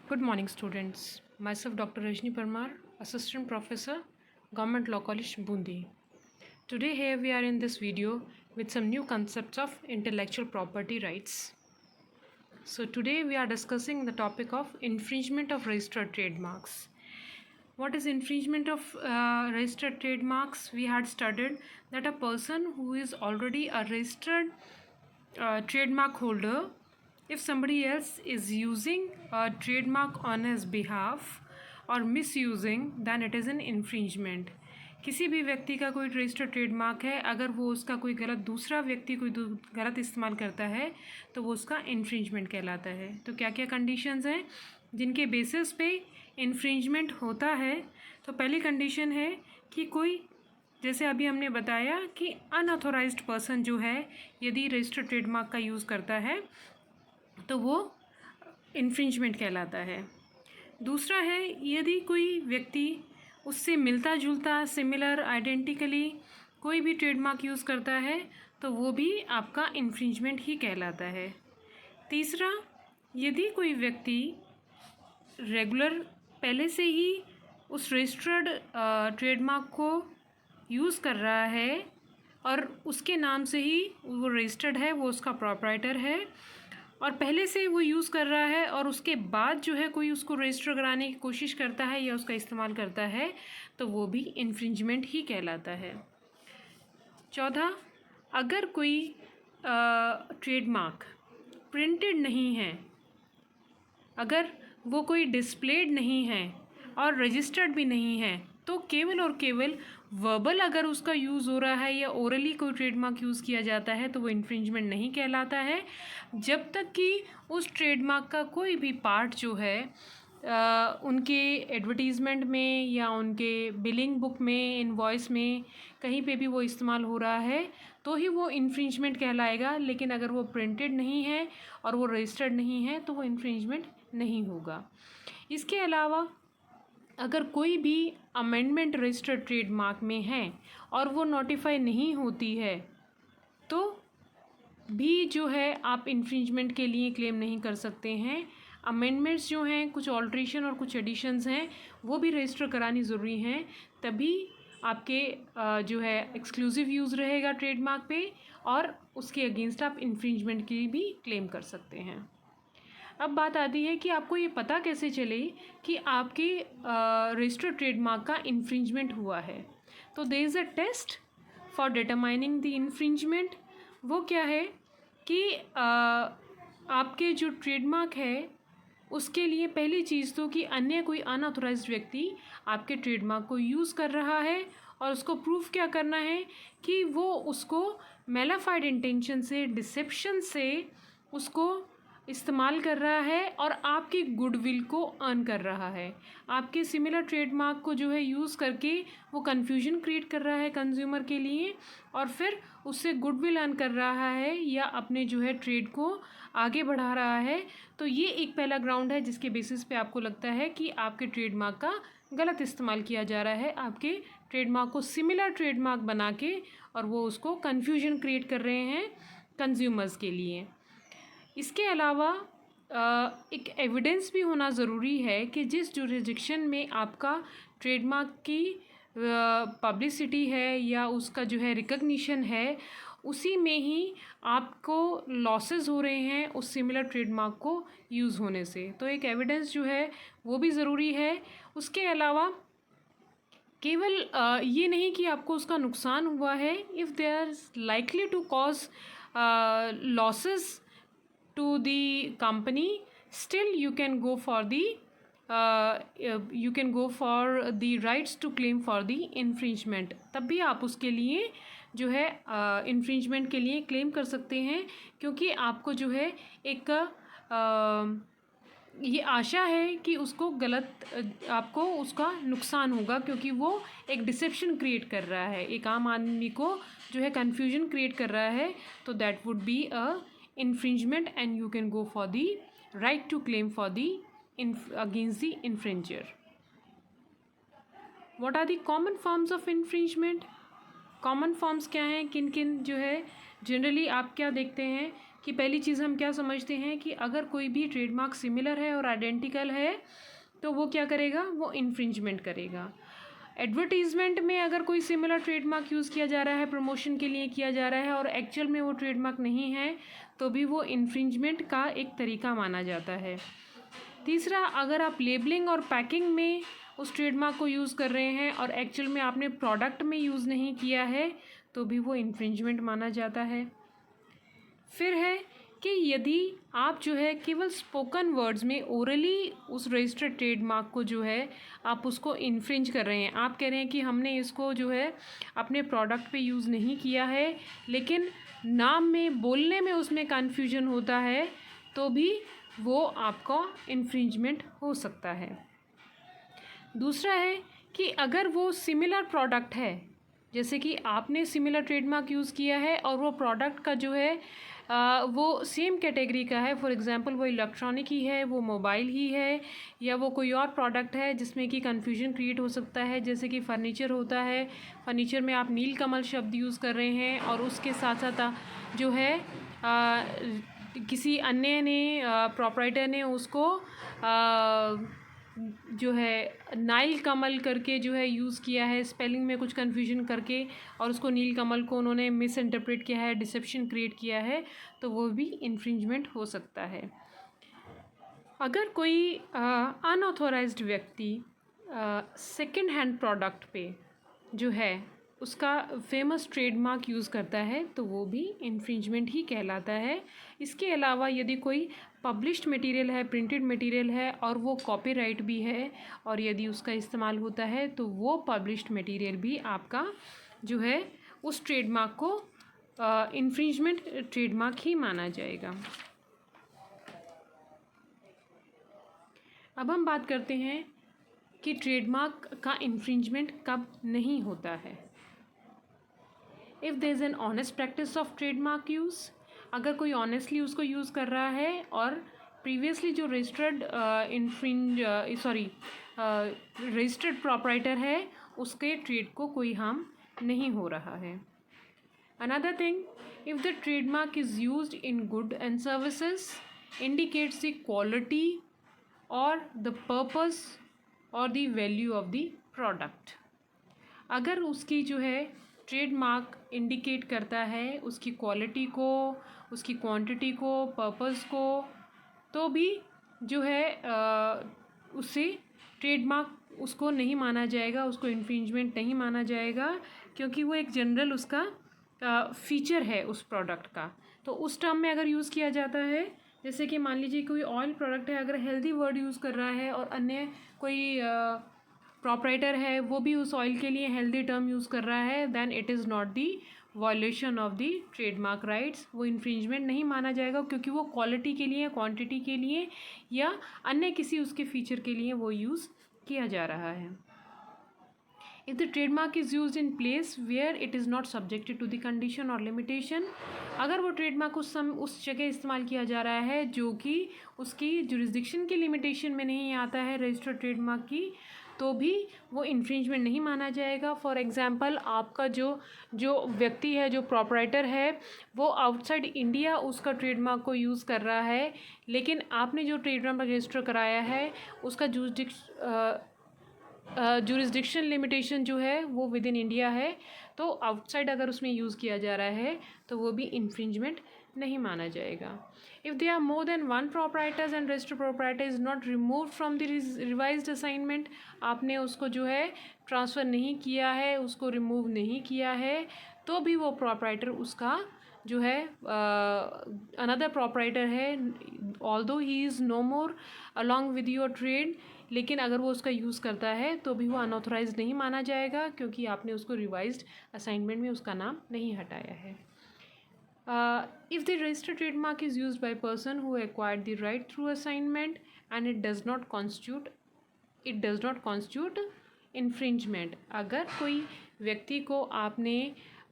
Good morning, students. Myself, Dr. Rajni Parmar, Assistant Professor, Government Law College, Bundi. Today, here we are in this video with some new concepts of intellectual property rights. So, today we are discussing the topic of infringement of registered trademarks. What is infringement of registered trademarks? We had studied that a person who is already a registered trademark holder, if somebody else is using a trademark on his behalf or misusing, then it is an infringement. किसी भी व्यक्ति का कोई registered trademark है, अगर वो उसका कोई गलत दूसरा व्यक्ति कोई गलत इस्तेमाल करता है तो वो उसका इन्फ्रिंजमेंट कहलाता है. तो क्या क्या कंडीशंस हैं जिनके बेसिस पे इन्फ्रिंजमेंट होता है? तो पहली कंडीशन है कि कोई, जैसे अभी हमने बताया कि अनऑथोराइज्ड पर्सन जो है यदि रजिस्टर्ड ट्रेडमार्क का यूज़ करता है तो वो इन्फ्रिंजमेंट कहलाता है. दूसरा है यदि कोई व्यक्ति उससे मिलता जुलता सिमिलर आइडेंटिकली कोई भी ट्रेडमार्क यूज़ करता है तो वो भी आपका इन्फ्रिंजमेंट ही कहलाता है. तीसरा, यदि कोई व्यक्ति रेगुलर पहले से ही उस रजिस्टर्ड ट्रेडमार्क को यूज़ कर रहा है और उसके नाम से ही वो रजिस्टर्ड है, वो उसका प्रोप्राइटर है और पहले से वो यूज़ कर रहा है और उसके बाद जो है कोई उसको रजिस्टर कराने की कोशिश करता है या उसका इस्तेमाल करता है तो वो भी इन्फ्रिंजमेंट ही कहलाता है. चौथा, अगर कोई ट्रेडमार्क प्रिंटेड नहीं है, अगर वो कोई डिस्प्लेड नहीं है और रजिस्टर्ड भी नहीं है तो केवल और केवल वर्बल अगर उसका यूज़ हो रहा है या ओरली कोई ट्रेडमार्क यूज़ किया जाता है तो वो इन्फ्रिंजमेंट नहीं कहलाता है, जब तक कि उस ट्रेडमार्क का कोई भी पार्ट जो है उनके एडवर्टीज़मेंट में या उनके बिलिंग बुक में, इनवॉइस में, कहीं पे भी वो इस्तेमाल हो रहा है तो ही वो इन्फ्रिंजमेंट कहलाएगा. लेकिन अगर वो प्रिंटेड नहीं है और वो रजिस्टर्ड नहीं है तो वो इन्फ्रिंजमेंट नहीं होगा. इसके अलावा अगर कोई भी अमेंडमेंट रजिस्टर्ड ट्रेडमार्क में है और वो नोटिफाई नहीं होती है तो भी जो है आप इन्फ्रिंजमेंट के लिए क्लेम नहीं कर सकते हैं. अमेंडमेंट्स जो हैं, कुछ ऑल्ट्रेशन और कुछ एडिशंस हैं, वो भी रजिस्टर करानी ज़रूरी हैं, तभी आपके जो है एक्सक्लूसिव यूज़ रहेगा ट्रेडमार्क पे और उसके अगेंस्ट आप इन्फ्रिंजमेंट की भी क्लेम कर सकते हैं. अब बात आती है कि आपको ये पता कैसे चले कि आपके रजिस्टर्ड ट्रेडमार्क का इन्फ्रिंजमेंट हुआ है. तो there is a test for determining the infringement. वो क्या है कि आपके जो ट्रेडमार्क है उसके लिए पहली चीज़ तो कि अन्य कोई अनऑथोराइज्ड व्यक्ति आपके ट्रेडमार्क को यूज़ कर रहा है और उसको प्रूफ क्या करना है कि वो उसको मैलाफाइड इंटेंशन से, डिसेप्शन से उसको इस्तेमाल कर रहा है और आपकी गुडविल को अर्न कर रहा है. आपके सिमिलर ट्रेडमार्क को जो है यूज़ करके वो कन्फ्यूजन क्रिएट कर रहा है कंज्यूमर के लिए और फिर उससे गुडविल अर्न कर रहा है या अपने जो है ट्रेड को आगे बढ़ा रहा है. तो ये एक पहला ग्राउंड है जिसके बेसिस पे आपको लगता है कि आपके ट्रेडमार्क का गलत इस्तेमाल किया जा रहा है, आपके ट्रेडमार्क को सिमिलर ट्रेडमार्क बना के और वो उसको कन्फ्यूजन क्रिएट कर रहे हैं कंज्यूमर्स के लिए. इसके अलावा एक एविडेंस भी होना ज़रूरी है कि जिस जुरिडिक्शन में आपका ट्रेडमार्क की पब्लिसिटी है या उसका जो है रिकग्निशन है उसी में ही आपको लॉसेस हो रहे हैं उस सिमिलर ट्रेडमार्क को यूज़ होने से. तो एक एविडेंस जो है वो भी ज़रूरी है. उसके अलावा केवल ये नहीं कि आपको उसका नुकसान हुआ है, if they are likely to cause losses to the company, still you can go for the rights to claim for the infringement. तब भी आप उसके लिए जो है infringement के लिए claim कर सकते हैं क्योंकि आपको जो है एक ये आशा है कि उसको आपको उसका नुकसान होगा क्योंकि वो एक डिसेप्शन क्रिएट कर रहा है, एक आम आदमी को जो है कन्फ्यूजन क्रिएट कर रहा है. तो that would be a infringement and you can go for the right to claim for the against the infringer. What are the common forms of infringement? Common forms क्या हैं, किन किन जो है जनरली आप क्या देखते हैं कि पहली चीज़ हम क्या समझते हैं कि अगर कोई भी ट्रेडमार्क सिमिलर है और आइडेंटिकल है तो वो क्या करेगा, वो इन्फ्रिंजमेंट करेगा। एडवर्टीज़मेंट में अगर कोई सिमिलर ट्रेडमार्क यूज़ किया जा रहा है, प्रमोशन के लिए किया जा रहा है और एक्चुअल में वो ट्रेडमार्क नहीं है, तो भी वो इन्फ्रिंजमेंट का एक तरीका माना जाता है। तीसरा, अगर आप लेबलिंग और पैकिंग में उस ट्रेडमार्क को यूज़ कर रहे हैं और एक्चुअल में आपने प्रोडक्ट में यूज़ नहीं किया है, तो भी वो इन्फ्रिंजमेंट माना जाता है। फिर है कि यदि आप जो है केवल स्पोकन वर्ड्स में ओरली उस रजिस्टर्ड ट्रेडमार्क को जो है आप उसको इन्फ्रिंज कर रहे हैं, आप कह रहे हैं कि हमने इसको जो है अपने प्रोडक्ट पे यूज़ नहीं किया है, लेकिन नाम में, बोलने में उसमें कन्फ्यूजन होता है, तो भी वो आपका इन्फ्रिंजमेंट हो सकता है। दूसरा है कि अगर वो सिमिलर प्रोडक्ट है, जैसे कि आपने सिमिलर ट्रेडमार्क यूज़ किया है और वो प्रोडक्ट का जो है वो सेम कैटेगरी का है, फॉर एग्जांपल वो इलेक्ट्रॉनिक ही है, वो मोबाइल ही है, या वो कोई और प्रोडक्ट है जिसमें कि कन्फ्यूजन क्रिएट हो सकता है, जैसे कि फर्नीचर होता है, फर्नीचर में आप नीलकमल शब्द यूज़ कर रहे हैं और उसके साथ साथ जो है किसी अन्य ने प्रोप्राइटर ने उसको जो है नाइल कमल करके जो है यूज़ किया है, स्पेलिंग में कुछ कन्फ्यूजन करके, और उसको नील कमल को उन्होंने मिस इंटरप्रेट किया है, डिसेप्शन क्रिएट किया है, तो वो भी इन्फ्रिंजमेंट हो सकता है। अगर कोई अनऑथोराइज्ड व्यक्ति सेकंड हैंड प्रोडक्ट पे जो है उसका फेमस ट्रेडमार्क यूज़ करता है, तो वो भी इन्फ्रिंजमेंट ही कहलाता है। इसके अलावा यदि कोई पब्लिश्ड मटेरियल है, प्रिंटेड मटेरियल है और वो कॉपीराइट भी है और यदि उसका इस्तेमाल होता है, तो वो पब्लिश्ड मटेरियल भी आपका जो है उस ट्रेडमार्क को इन्फ्रिंजमेंट ट्रेडमार्क ही माना जाएगा। अब हम बात करते हैं कि ट्रेडमार्क का इन्फ्रिंजमेंट कब नहीं होता है। If there is an honest practice of trademark use, अगर कोई ऑनेस्टली उसको यूज़ कर रहा है और प्रीवियसली जो रजिस्टर्ड रजिस्टर्ड प्रोप्राइटर है उसके ट्रेड को कोई हार्म नहीं हो रहा है। Another thing, if the trademark is used in good and services, indicates the quality और द पर्पस और the value of the product. अगर उसकी जो है ट्रेडमार्क इंडिकेट करता है उसकी क्वालिटी को, उसकी क्वांटिटी को, पर्पस को, तो भी जो है उससे ट्रेडमार्क उसको नहीं माना जाएगा, उसको इन्फ्रिंजमेंट नहीं माना जाएगा, क्योंकि वो एक जनरल उसका फीचर है उस प्रोडक्ट का। तो उस टर्म में अगर यूज़ किया जाता है, जैसे कि मान लीजिए कोई ऑयल प्रोडक्ट है, अगर हेल्दी वर्ड यूज़ कर रहा है और अन्य कोई प्रोप्राइटर है वो भी उस ऑयल के लिए हेल्दी टर्म यूज़ कर रहा है, then it is not the violation of the trademark rights, वो इन्फ्रिंजमेंट नहीं माना जाएगा, क्योंकि वो क्वालिटी के लिए, क्वांटिटी के लिए या अन्य किसी उसके फीचर के लिए वो यूज़ किया जा रहा है। If the trademark is used in place where it is not subjected to the condition or limitation, अगर वो ट्रेडमार्क उस जगह इस्तेमाल किया जा रहा है जो कि उसकी जुरिस्डिक्शन की लिमिटेशन में नहीं आता है रजिस्टर्ड ट्रेडमार्क की, तो भी वो इन्फ्रिंजमेंट नहीं माना जाएगा। फॉर एग्जांपल, आपका जो व्यक्ति है, जो प्रोप्राइटर है, वो आउटसाइड इंडिया उसका ट्रेडमार्क को यूज़ कर रहा है, लेकिन आपने जो ट्रेडमार्क रजिस्टर कराया है उसका जुरिस्डिक्शन लिमिटेशन जो है वो विद इन इंडिया है, तो आउटसाइड अगर उसमें यूज़ किया जा रहा है तो वो भी इन्फ्रिंजमेंट नहीं माना जाएगा। If they are more than one proprietors and registered proprietor is not remove from the revised assignment, आपने उसको जो है ट्रांसफ़र नहीं किया है, उसको रिमूव नहीं किया है, तो भी वो प्रोप्राइटर उसका जो है अनदर प्रोप्राइटर है, although he is no more along with your trade, लेकिन अगर वो उसका यूज़ करता है तो भी वो अनऑथराइज्ड नहीं माना जाएगा, क्योंकि आपने उसको रिवाइज्ड असाइनमेंट में उसका नाम नहीं हटाया है। If the registered trademark is used by a person who acquired the right through assignment and it does not constitute infringement, अगर कोई व्यक्ति को आपने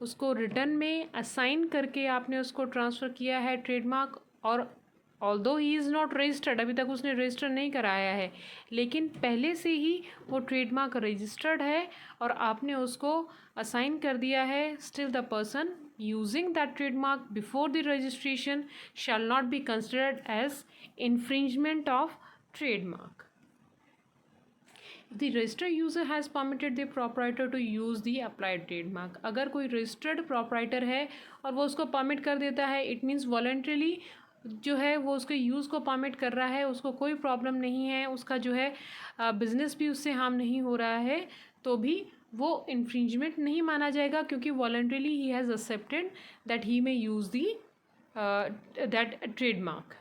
उसको रिटर्न में असाइन करके आपने उसको ट्रांसफ़र किया है ट्रेडमार्क, और although he is not registered, अभी तक उसने रजिस्टर नहीं कराया है, लेकिन पहले से ही वो ट्रेडमार्क रजिस्टर्ड है और आपने उसको असाइन कर दिया है, still the person using that trademark before the registration shall not be considered as infringement of trademark. If the registered user has permitted the proprietor to use the applied trademark, अगर कोई registered proprietor है और वो उसको permit कर देता है, it means voluntarily जो है वो उसके यूज़ को परमिट कर रहा है, उसको कोई प्रॉब्लम नहीं है, उसका जो है बिजनेस भी उससे हार्म नहीं हो रहा है, तो भी वो इन्फ्रिंजमेंट नहीं माना जाएगा, क्योंकि voluntarily he has accepted that he may use the that trademark.